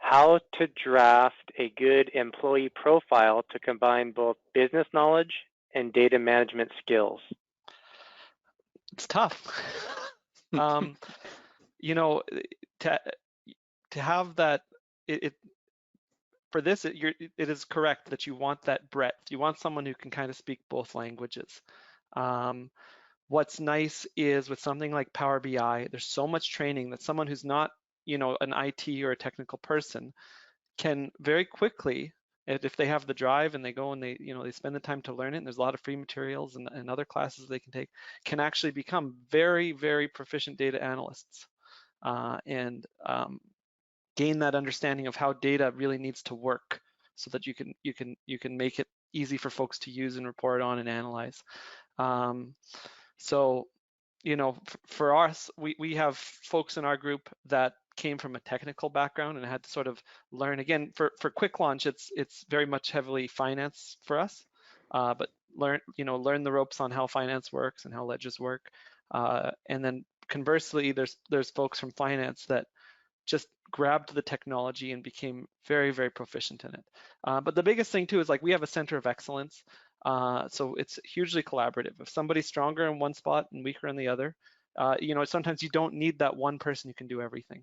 how to draft a good employee profile to combine both business knowledge and data management skills. It's tough. You know, to have that, for this, it is correct that you want that breadth. You want someone who can kind of speak both languages. What's nice is with something like Power BI, there's so much training that someone who's not, an IT or a technical person can very quickly, if they have the drive and they go and they spend the time to learn it, and there's a lot of free materials and other classes they can take, can actually become very, very proficient data analysts and gain that understanding of how data really needs to work, so that you can make it easy for folks to use and report on and analyze. So, for us, we have folks in our group that came from a technical background and had to sort of learn. Again, for QuickLaunch, it's very much heavily finance for us, but learn the ropes on how finance works and how ledgers work. And then conversely, there's folks from finance that just grabbed the technology and became very, very proficient in it. But the biggest thing too is, like, we have a center of excellence. So it's hugely collaborative. If somebody's stronger in one spot and weaker in the other, sometimes you don't need that one person who can do everything.